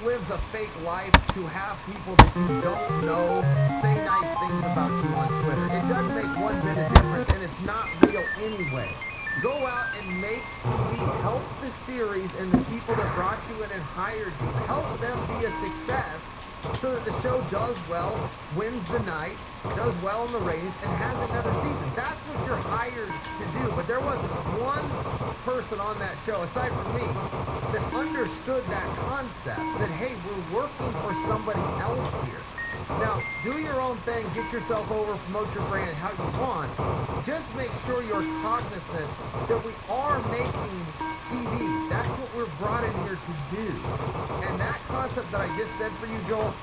lives a fake life to have people that you don't know say nice things about you on Twitter. It doesn't make one bit of difference, and it's not real anyway. Go out and make TV. Help the series and the people that brought you in and hired you. Help them be a success so that the show does well, wins the night, does well in the ratings, and has another season. That's what you're hired to do. But there wasn't one person on that show, aside from me, that understood that concept, that, hey, we're working for somebody else here. Now, do your own thing, get yourself over, promote your brand how you want. Just make sure you're cognizant that we are making TV. That's what we're brought in here to do. And that concept that I just said for you, Joel,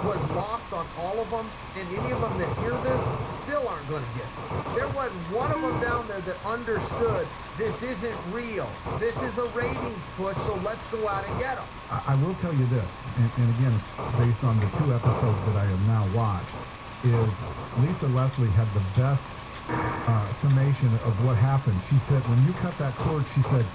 was lost on all of them. And any of them that hear this still aren't going to get it. There wasn't one of them down there that understood this isn't real. This is a ratings push, so let's go out and get them. I will tell you this, and again, it's based on the 2 episodes that I have now watched, is Lisa Leslie had the best summation of what happened. She said, when you cut that cord, she said,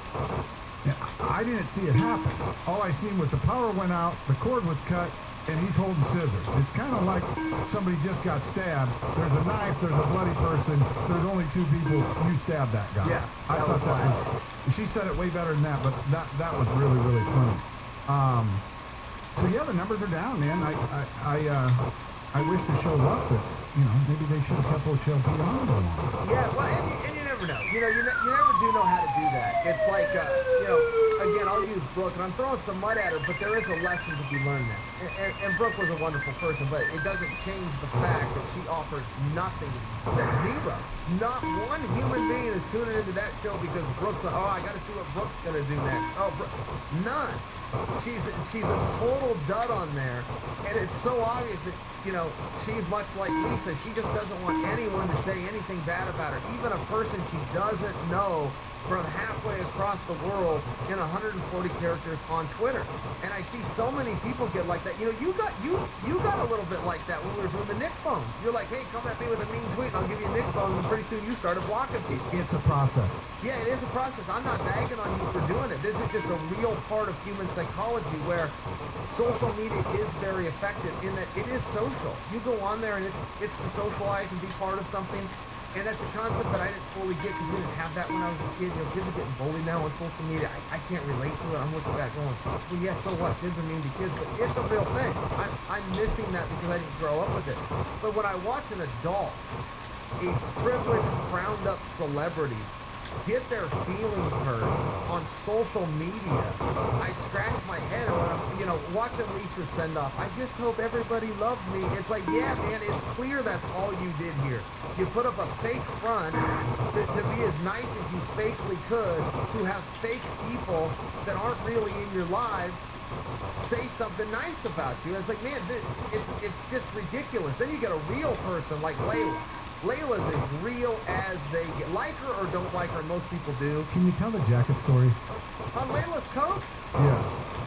I didn't see it happen. All I seen was the power went out, the cord was cut, and he's holding scissors. It's kind of like somebody just got stabbed. There's a knife, there's a bloody person, there's only 2 people, you stabbed that guy. Yeah, I thought that was, she said it way better than that, but that was really, really funny. So yeah, the numbers are down, man. I wish the show up, but maybe they should have kept Ocho on going on. Yeah, well, and you never know. You never do know how to do that. It's like, again, I'll use Brooke, and I'm throwing some mud at her, but there is a lesson to be learned there. And Brooke was a wonderful person, but it doesn't change the fact that she offers nothing, zero. Not one human being is tuning into that show because Brooke's, I got to see what Brooke's going to do next. None. She's a total dud on there, and it's so obvious that, she's much like Lisa. She just doesn't want anyone to say anything bad about her, even a person she doesn't know from halfway across the world in 140 characters on Twitter. And I see so many people get like that. You got a little bit like that when we were doing the Nick phones. You're like, hey, come at me with a mean tweet and I'll give you a Nick phone, and pretty soon you started blocking people. It's a process. Yeah, it is a process. I'm not bagging on you for doing it. This is just a real part of human psychology where social media is very effective in that it is social. You go on there and it's to socialize and be part of something. And that's a concept that I didn't fully get because we didn't have that when I was a kid. Kids are getting bullied now on social media. I can't relate to it. I'm looking back going, well, yeah, so what? Kids are mean to kids. But it's a real thing. I'm missing that because I didn't grow up with it. But when I watch an adult, a privileged, crowned-up celebrity, get their feelings hurt on social media, I scratch my head when I'm, watching Lisa send off. I just hope everybody loves me. It's like, yeah, man, it's clear that's all you did here. You put up a fake front to be as nice as you fakely could, to have fake people that aren't really in your lives say something nice about you. It's like, man, it's just ridiculous. Then you get a real person like Layla. Layla's as real as they get. Like her or don't like her, most people do. Can you tell the jacket story? On Layla's coat? Yeah.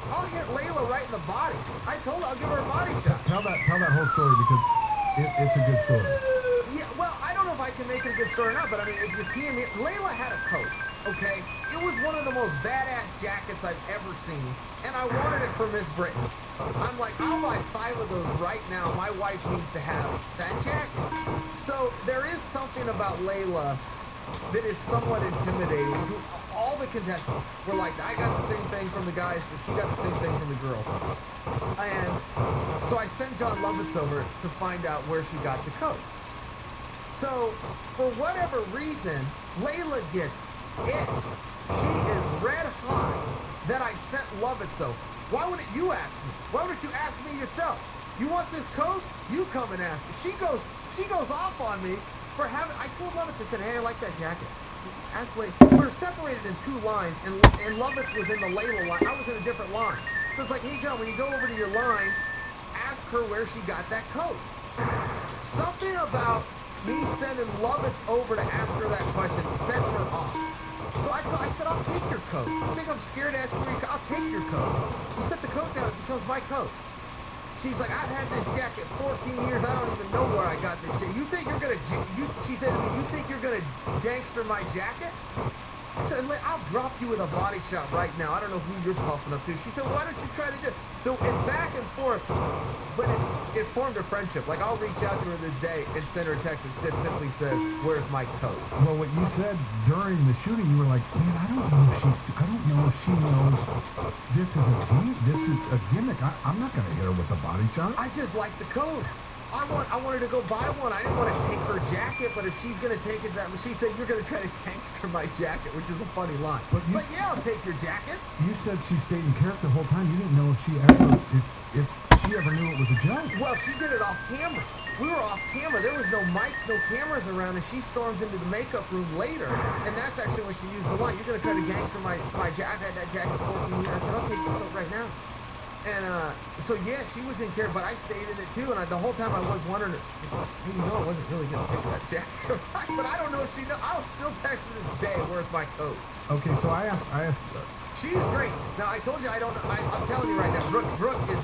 I'll hit Layla right in the body. I told her I'll give her a body shot. Tell that whole story because it's a good story. Yeah, well, I don't know if I can make it a good story or not, but I mean, if you see me, Layla had a coat, okay? It was one of the most badass jackets I've ever seen, and I wanted it for Miss Britain. I'm like, I'll buy 5 of those right now. My wife needs to have that jacket. So there is something about Layla that is somewhat intimidating to all the contestants. We're like, I got the same thing from the guys, but she got the same thing from the girls. And so I sent John Lovitz over to find out where she got the coat. So, for whatever reason, Layla gets it. She is red hot that I sent Lovitz over. Why wouldn't you ask me? Why wouldn't you ask me yourself? You want this coat? You come and ask me. She goes off on me for having. I told Lovitz, I said, hey, I like that jacket. Ask Layla. We were separated in 2 lines, and Lovitz was in the Layla line. I was in a different line. So it's like, hey, John, when you go over to your line, ask her where she got that coat. Something about me sending Lovitz over to ask her that question sets her off. So I said, I'll take your coat. You think I'm scared to ask you where you I'll take your coat. You set the coat down, it becomes my coat. She's like, I've had this jacket 14 years. I don't even know where I got this jacket. You think you're going to, she said to me, you think you're going to gangster my jacket? said, I'll drop you with a body shot right now. I don't know who you're puffing up to. She said, why don't you try to do it? So it's back and forth, but it formed a friendship. Like, I'll reach out to her this day and send her a text that just simply says, where's my coat? Well, what you said during the shooting, you were like, man, I don't know if she knows this is a gimmick. I'm not going to hit her with a body shot. I just like the coat. I want her to go buy one. I didn't want to take her jacket, but if she's going to take it, she said, you're going to try to gangster my jacket, which is a funny line. But yeah, I'll take your jacket. You said she stayed in character the whole time. You didn't know if she ever knew it was a joke. Well, she did it off camera. We were off camera. There was no mics, no cameras around, and she storms into the makeup room later. And that's actually when she used the line, you're going to try to gangster my jacket. I've had that jacket 14 years. I said, okay, take it right now. And so yeah, she was in care, but I stayed in it too. And the whole time I was wondering, I wasn't really gonna take that jacket, but I don't know if she knows. I'll still text her this day, where's my coat? Okay, so I asked. She's great. Now I told you I'm telling you right now, Brooke there's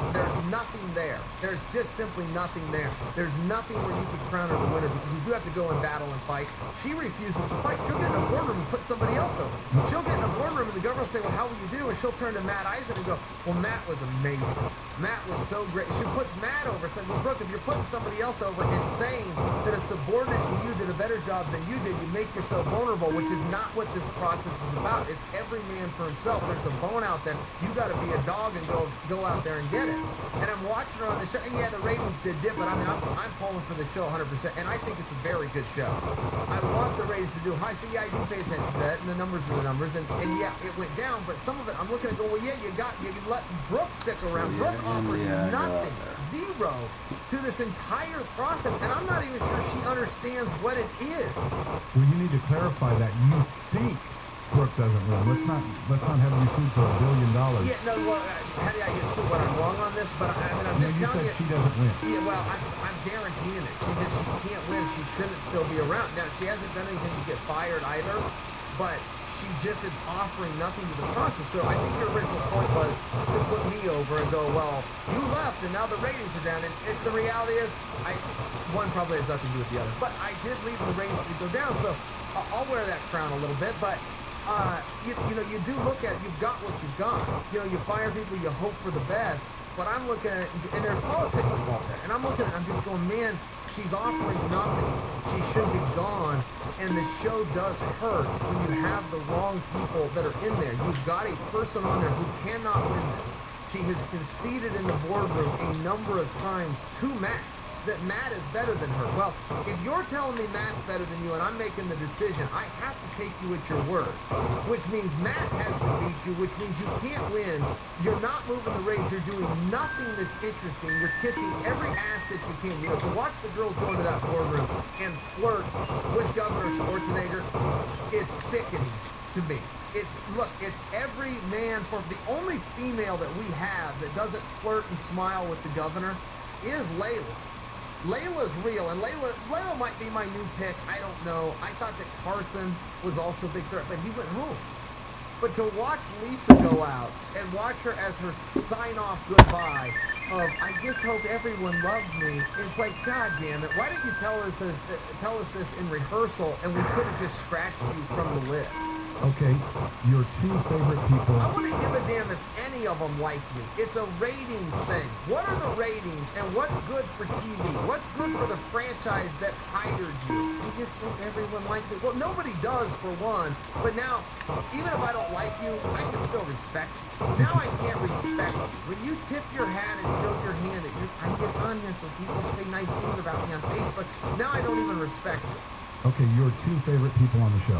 nothing there. There's just simply nothing there. There's nothing where you could crown her the winner because you do have to go and battle and fight. She refuses to fight. She'll get in a boardroom and put somebody else over. She'll get in a boardroom and the governor will say, well, how will you do? And she'll turn to Matt Eisen and go, well, Matt was amazing. Matt was so great. She puts Matt over. Said, well, Brooke, if you're putting somebody else over and saying that a subordinate to you did a better job than you did, you make yourself vulnerable, which is not what this process is about. It's every man for himself. There's a bone out there. You got to be a dog and go out there and get it. And I'm watching her on the show, and yeah, the ratings did dip, but I mean, I'm pulling for the show 100%, and I think it's a very good show. I want the ratings to do high, so yeah, I do pay attention to that, and the numbers are the numbers, and yeah, it went down, but some of it, I'm looking at go, well, yeah, you let Brooke stick around. Brooke offered nothing, zero, to this entire process, and I'm not even sure she understands what it is. Well, you need to clarify that. You think Brooke doesn't win. Let's not have you shoot for $1 billion. Yeah, no, well, how do I get to what I'm wrong on this? But I mean, I'm just telling you. She doesn't win. Yeah, well, I'm guaranteeing it. She can't win. She shouldn't still be around. Now, she hasn't done anything to get fired either, but she just is offering nothing to the process. So I think your original point was to put me over and go, well, you left and now the ratings are down. And the reality is, one probably has nothing to do with the other. But I did leave the ratings to go down, so I'll wear that crown a little bit. But you do look at it, you've got what you've got. You fire people, you hope for the best. But I'm looking at it, and there's politics involved there. And I'm looking at it, I'm just going, man, she's offering nothing. She should be gone. And the show does hurt when you have the wrong people that are in there. You've got a person on there who cannot win this. She has conceded in the boardroom a number of times to Matt that Matt is better than her. Well, if you're telling me Matt's better than you and I'm making the decision, I have to take you at your word, which means Matt has to beat you, which means you can't win. You're not moving the range. You're doing nothing that's interesting. You're kissing every ass that you can. To watch the girls go into that boardroom and flirt with Governor Schwarzenegger is sickening to me. It's every man for the only female that we have that doesn't flirt and smile with the governor is Layla. Layla's real, and Layla might be my new pick. I don't know. I thought that Carson was also a big threat, but he went home. But to watch Lisa go out and watch her as her sign-off goodbye of, I just hope everyone loves me, it's like, God damn it, why didn't you tell us this in rehearsal and we could have just scratched you from the list? Okay, your two favorite people. I wouldn't give a damn if any of them like me. It's a ratings thing. What are the ratings and what's good for TV? What's good for the franchise that hired you? You just think everyone likes it. Well, nobody does for one, but now, even if I don't like you, I can still respect you. Now I can't respect you. When you tip your hat and show your hand that I'm just on here so people say nice things about me on Facebook, now I don't even respect you. Okay, your two favorite people on the show.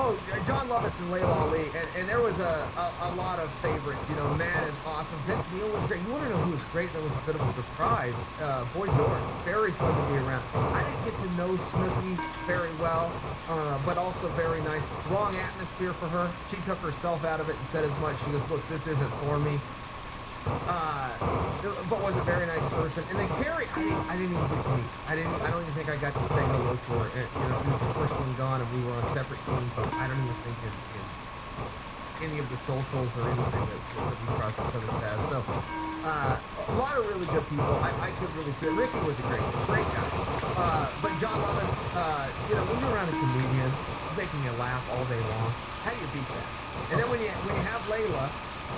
Oh, John Lovitz and Layla Ali, and there was a lot of favorites. Matt is awesome. Vince Neil was great. You want to know who was great? That was a bit of a surprise. Boy George, very fun to be around. I didn't get to know Snooki very well, but also very nice. Wrong atmosphere for her. She took herself out of it and said as much. She goes, look, this isn't for me. But was a very nice person. And then Carrie, I didn't even get to meet. I don't even think I got to say hello to her. And, she was the first one gone, and we were on separate teams. But I don't even think in any of the socials or anything that we crossed each other's paths. So, a lot of really really good people. I could really see it. Ricky was a great guy. But John Lovitz, when you're around a comedian making you laugh all day long, how do you beat that? And then when you have Layla,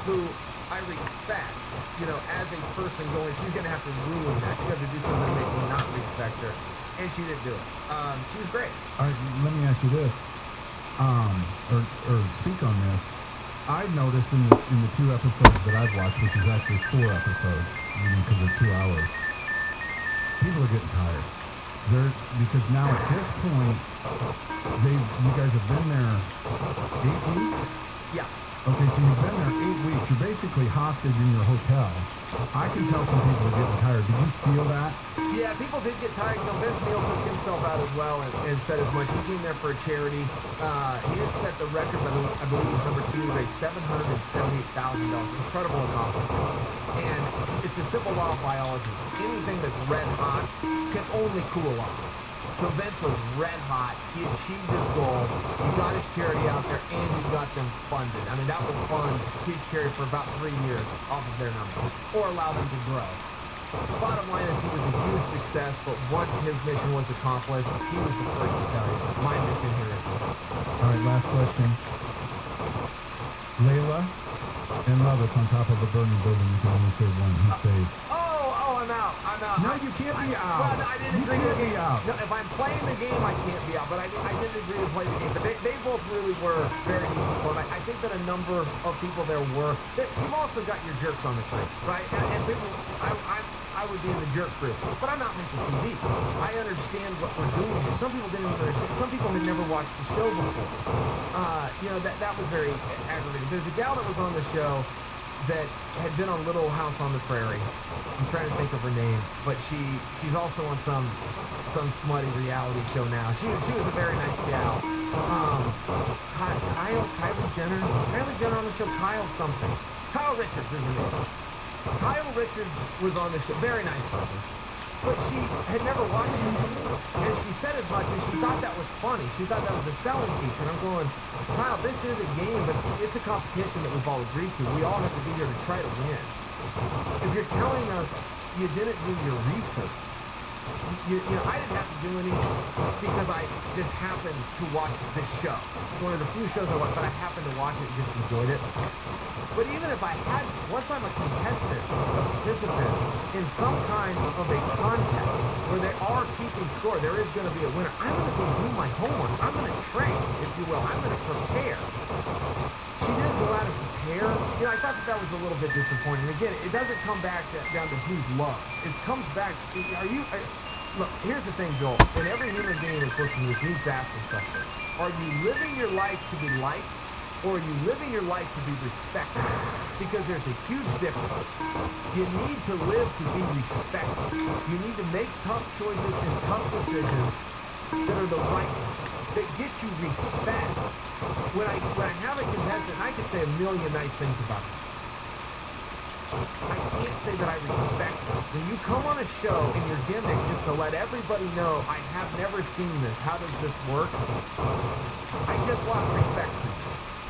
who I respect, as a person going, she's going to have to ruin that. She's going to have to do something to make me not respect her. And she didn't do it. She was great. All right, let me ask you this, or speak on this. I've noticed in the 2 episodes that I've watched, which is actually 4 episodes, because they're 2 hours, people are getting tired. Because now at this point, you guys have been there 8 weeks? Yeah. Okay, so you've been there 8 weeks. You're basically hostage in your hotel. I can tell some people are getting tired. Did you feel that? Yeah, people did get tired. Vince Neil took himself out as well and said as much. He came there for a charity. He had set the record, I believe it was number 2, raised $778,000. Incredible accomplishment. And it's a simple law of biology. Anything that's red hot can only cool off. So Vince was red hot. He achieved his goal. He got his charity out there, and he got them funded. I mean, that will fund his charity for about 3 years off of their numbers, or allow them to grow. Bottom line is he was a huge success, but once his mission was accomplished, he was the first to tell you, my mission here is. All right, last question. Layla and Lovitz on top of a burning building. You can only say one. Who stays? I'm out. No, you can't be out. Well, no, I didn't agree to be out. No, if I'm playing the game, I can't be out. But I didn't agree to play the game. But they both really were very equal. And I think that a number of people there were. You've also got your jerks on the crew, right? And people, I would be in the jerk crew. But I'm not making TV. I understand what we're doing here. Some people didn't even understand. Some people had never watched the show before. That was very aggravating. There's a gal that was on the show that had been on Little House on the Prairie. I'm trying to think of her name, but she's also on some smutty reality show now. She was a very nice gal. Kylie Jenner on the show. Kyle Richards is her name. Kyle Richards was on the show. Very nice person. But she had never watched it. And she said as much, and she thought that was funny. She thought that was a selling feature. And I'm going, Kyle, this is a game, but it's a competition that we've all agreed to. We all have to be here to try to win. If you're telling us you didn't do your research, I didn't have to do anything because I just happened to watch this show. It's one of the few shows I watched, but I happened to watch it and just enjoyed it. But even if I had, once I'm a contestant, a participant in some kind of a contest where they are keeping score, there is going to be a winner. I'm going to go do my homework. I'm going to train, if you will. I'm going to prepare. She didn't go out and prepare. I thought that was a little bit disappointing. Again, it doesn't come back down to who's loved. It comes back, look, here's the thing, Joel. And every human being that's listening to this needs to ask themselves this. Are you living your life to be liked, or are you living your life to be respected? Because there's a huge difference. You need to live to be respected. You need to make tough choices and tough decisions that are the right ones, that get you respect. When I have a contestant, I can say a million nice things about them. I can't say that I respect them. When you come on a show and your gimmick is to let everybody know, I have never seen this, how does this work? I just lost respect for you.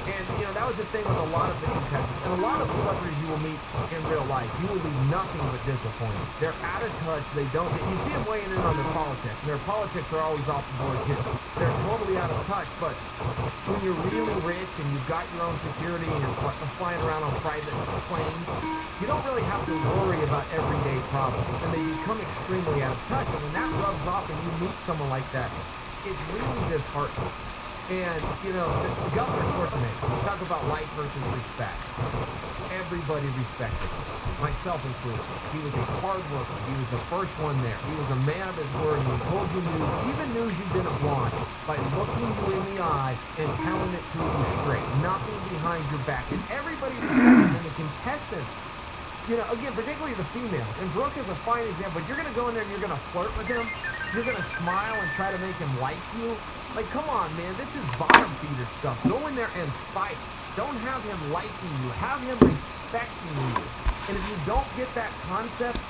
And, that was the thing with a lot of the contestants. And a lot of celebrities you will meet in real life, you will be nothing but disappointed. They're out of touch. They don't get... You see them weighing in on their politics. Their politics are always off the board, too. They're totally out of touch. But when you're really rich and you've got your own security and you're flying around on private planes, you don't really have to worry about everyday problems. And they become extremely out of touch. And when that rubs off and you meet someone like that, it's really disheartening. And, the governor Schwarzenegger, talk about life versus respect. Everybody respected him, myself included. He was a hard worker. He was the first one there. He was a man of his word. He told you news, even news you didn't want, by looking you in the eye and telling it to you straight. Nothing behind your back. And everybody respected him. And the contestants, again, particularly the females. And Brooke is a fine example. You're going to go in there and you're going to flirt with him. You're going to smile and try to make him like you. Like, come on, man. This is bottom feeder stuff. Go in there and fight. Don't have him liking you. Have him respecting you. And if you don't get that concept,